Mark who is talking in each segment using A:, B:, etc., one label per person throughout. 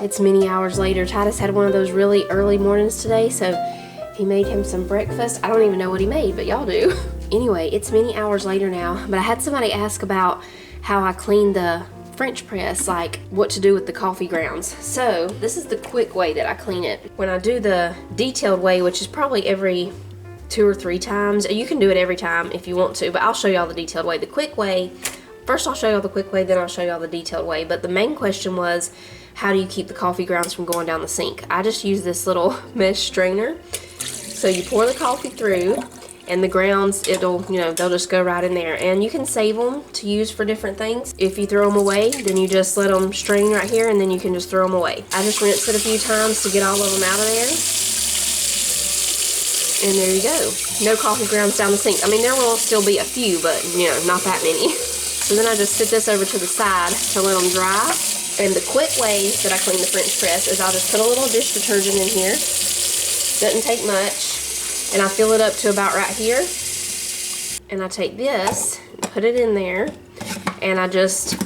A: It's many hours later. Titus had one of those really early mornings today, so he made him some breakfast. I don't even know what he made, but y'all do. Anyway, it's many hours later now, but I had somebody ask about how I clean the French press, like what to do with the coffee grounds. So this is the quick way that I clean it. When I do the detailed way, which is probably every 2 or 3 times, you can do it every time if you want to, but I'll show y'all the detailed way. The quick way, first I'll show y'all the quick way, then I'll show y'all the detailed way. But the main question was, how do you keep the coffee grounds from going down the sink? I just use this little mesh strainer. So you pour the coffee through, and the grounds, it'll, you know, they'll just go right in there. And you can save them to use for different things. If you throw them away, then you just let them strain right here, and then you can just throw them away. I just rinse it a few times to get all of them out of there. And there you go. No coffee grounds down the sink. I mean, there will still be a few, but, you know, not that many. So then I just sit this over to the side to let them dry. And the quick way that I clean the French press is I'll just put a little dish detergent in here. Doesn't take much. And I fill it up to about right here. And I take this, and put it in there, and I just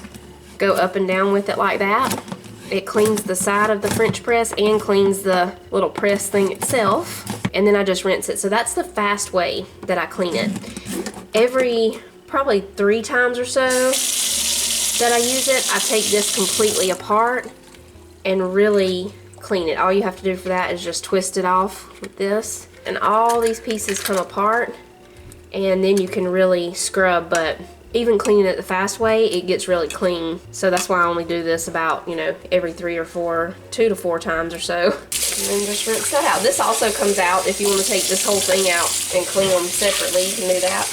A: go up and down with it like that. It cleans the side of the French press and cleans the little press thing itself. And then I just rinse it. So that's the fast way that I clean it. Every probably 3 times or so that I use it, I take this completely apart and really clean it. All you have to do for that is just twist it off with this. And all these pieces come apart, and then you can really scrub. But even cleaning it the fast way, it gets really clean. So that's why I only do this about, you know, every 3 or 4, 2 to 4 times or so. And then just rinse that out. This also comes out if you want to take this whole thing out and clean them separately. You can do that.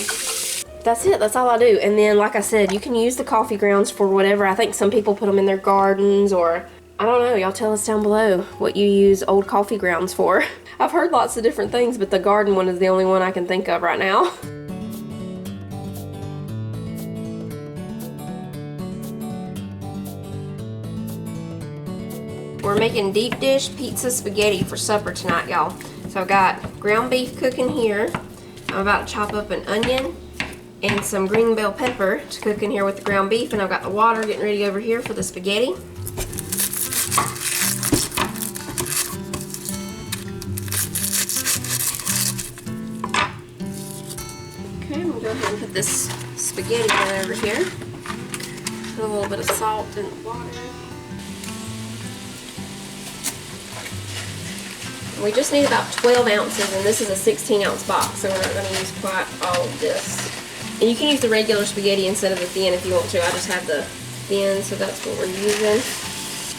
A: That's it. That's all I do. And then, like I said, you can use the coffee grounds for whatever. I think some people put them in their gardens, or I don't know. Y'all tell us down below what you use old coffee grounds for. I've heard lots of different things, but the garden one is the only one I can think of right now. We're making deep dish pizza spaghetti for supper tonight, y'all. So I've got ground beef cooking here. I'm about to chop up an onion and some green bell pepper to cook in here with the ground beef, and I've got the water getting ready over here for the spaghetti. Okay, I'm gonna go ahead and put this spaghetti in over here. Put a little bit of salt in the water. We just need about 12 ounces, and this is a 16-ounce box, so we're not going to use quite all of this. And you can use the regular spaghetti instead of the thin if you want to. I just have the thin, so that's what we're using.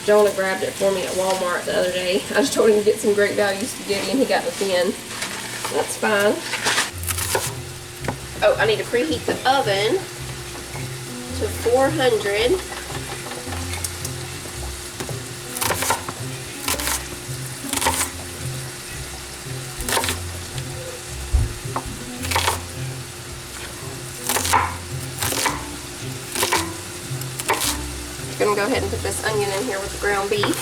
A: Jonah grabbed it for me at Walmart the other day. I just told him to get some Great Value spaghetti, and he got the thin. That's fine. Oh, I need to preheat the oven to 400. I'm going to go ahead and put this onion in here with the ground beef.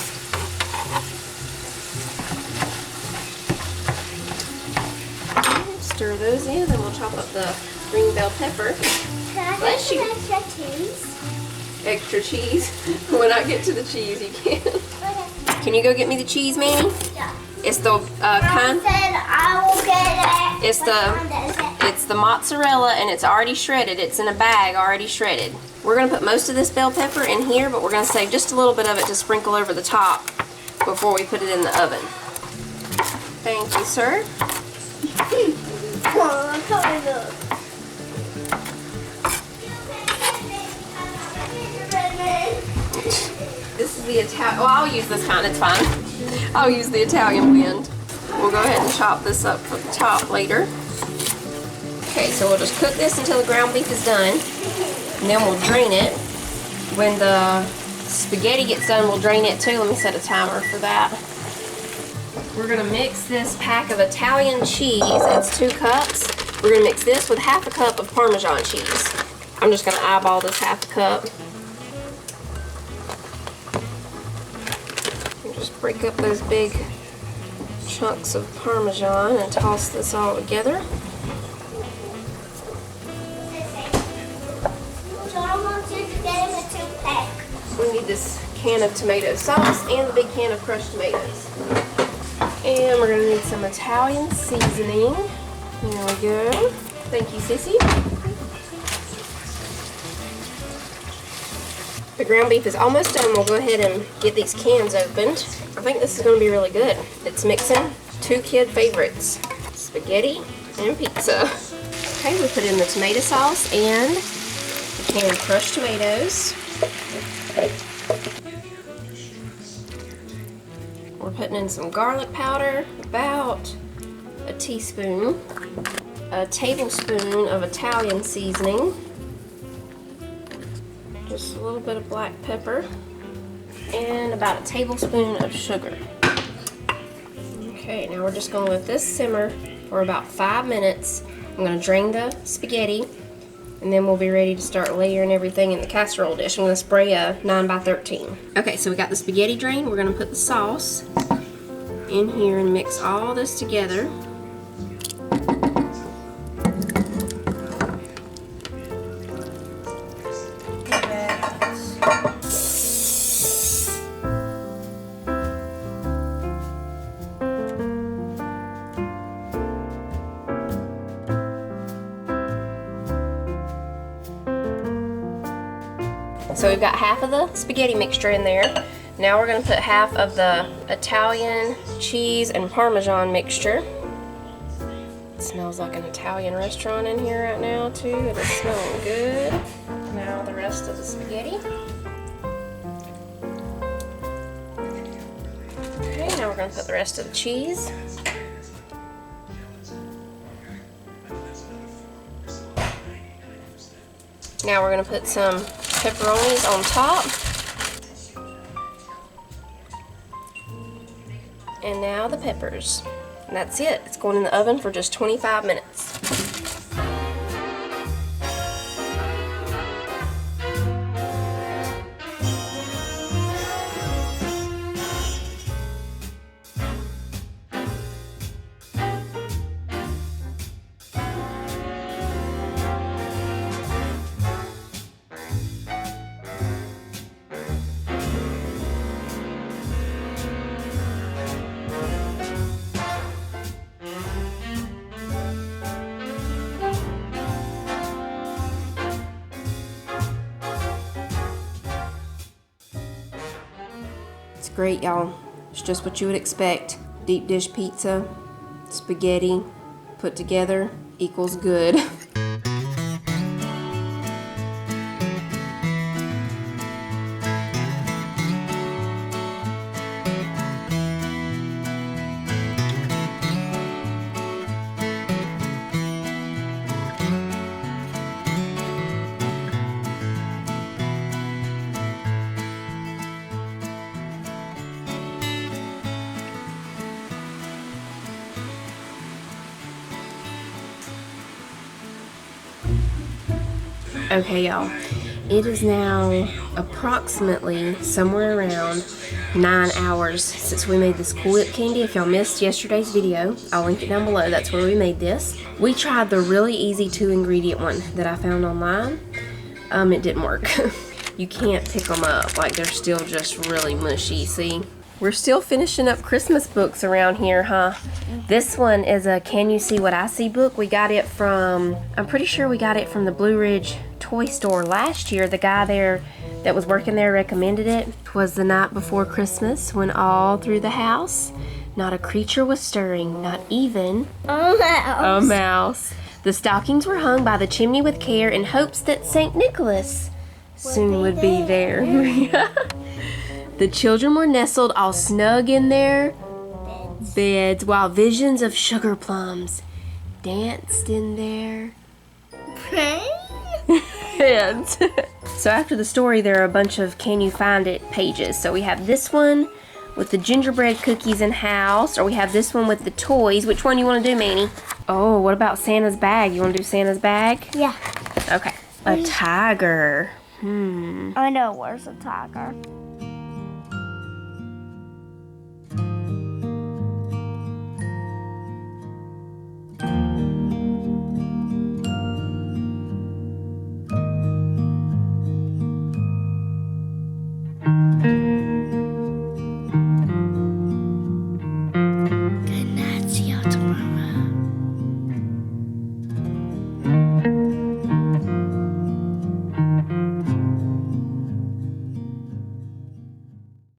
A: Stir those in, then we'll chop up the green bell pepper.
B: Can I get some extra cheese?
A: Extra cheese? When I get to the cheese, you can.
B: Okay.
A: Can you go get me the cheese, Manny?
B: Yeah.
A: It's the kind.
B: Said I will get it.
A: It's the mozzarella, and it's already shredded. It's in a bag already shredded. We're going to put most of this bell pepper in here, but we're going to save just a little bit of it to sprinkle over the top before we put it in the oven. Thank you, sir. This is the Italian. Well, I'll use this kind. It's fine. I'll use the Italian blend. We'll go ahead and chop this up for the top later. Okay, so we'll just cook this until the ground beef is done. And then we'll drain it. When the spaghetti gets done, we'll drain it too. Let me set a timer for that. We're going to mix this pack of Italian cheese. It's 2 cups. We're going to mix this with half a cup of Parmesan cheese. I'm just going to eyeball this half a cup. And just break up those big chunks of Parmesan and toss this all together. We need this can of tomato sauce and the big can of crushed tomatoes. And we're gonna need some Italian seasoning. There we go. Thank you, Sissy. The ground beef is almost done. We'll go ahead and get these cans opened. I think this is gonna be really good. It's mixing 2 kid favorites, spaghetti and pizza. Okay, we put in the tomato sauce and the can of crushed tomatoes. We're putting in some garlic powder, about a teaspoon, a tablespoon of Italian seasoning, just a little bit of black pepper, and about a tablespoon of sugar. Okay, now we're just going to let this simmer for about 5 minutes. I'm going to drain the spaghetti, and then we'll be ready to start layering everything in the casserole dish. I'm going to spray a 9x13. Okay, so we got the spaghetti drained. We're going to put the sauce in here and mix all this together. So we've got half of the spaghetti mixture in there. Now we're going to put half of the Italian cheese and Parmesan mixture. It smells like an Italian restaurant in here right now too. It is smelling good. Now the rest of the spaghetti. Okay, now we're going to put the rest of the cheese. Now we're going to put some pepperonis on top. And now the peppers. And that's it. It's going in the oven for just 25 minutes. It's great, y'all. It's just what you would expect. Deep dish pizza, spaghetti, put together equals good. Okay, y'all, it is now approximately somewhere around 9 hours since we made this Cool Whip candy. If y'all missed yesterday's video, I'll link it down below. That's where we made this. We tried the really easy 2-ingredient one that I found online. It didn't work. You can't pick them up, like they're still just really mushy, see? We're still finishing up Christmas books around here, huh? This one is a Can You See What I See book. We got it from, I'm pretty sure we got it from the Blue Ridge toy store last year. The guy there that was working there recommended it. It was the night before Christmas when all through the house not a creature was stirring, not even a mouse. The stockings were hung by the chimney with care in hopes that St. Nicholas soon would be there. The children were nestled all snug in their beds while visions of sugar plums danced in their heads. So after the story, there are a bunch of Can You Find It pages. So we have this one with the gingerbread cookies in house, or we have this one with the toys. Which one you want to do, Manny? Oh, what about Santa's bag? You want to do Santa's bag?
B: Yeah.
A: Okay. A tiger.
B: I know, where's a tiger?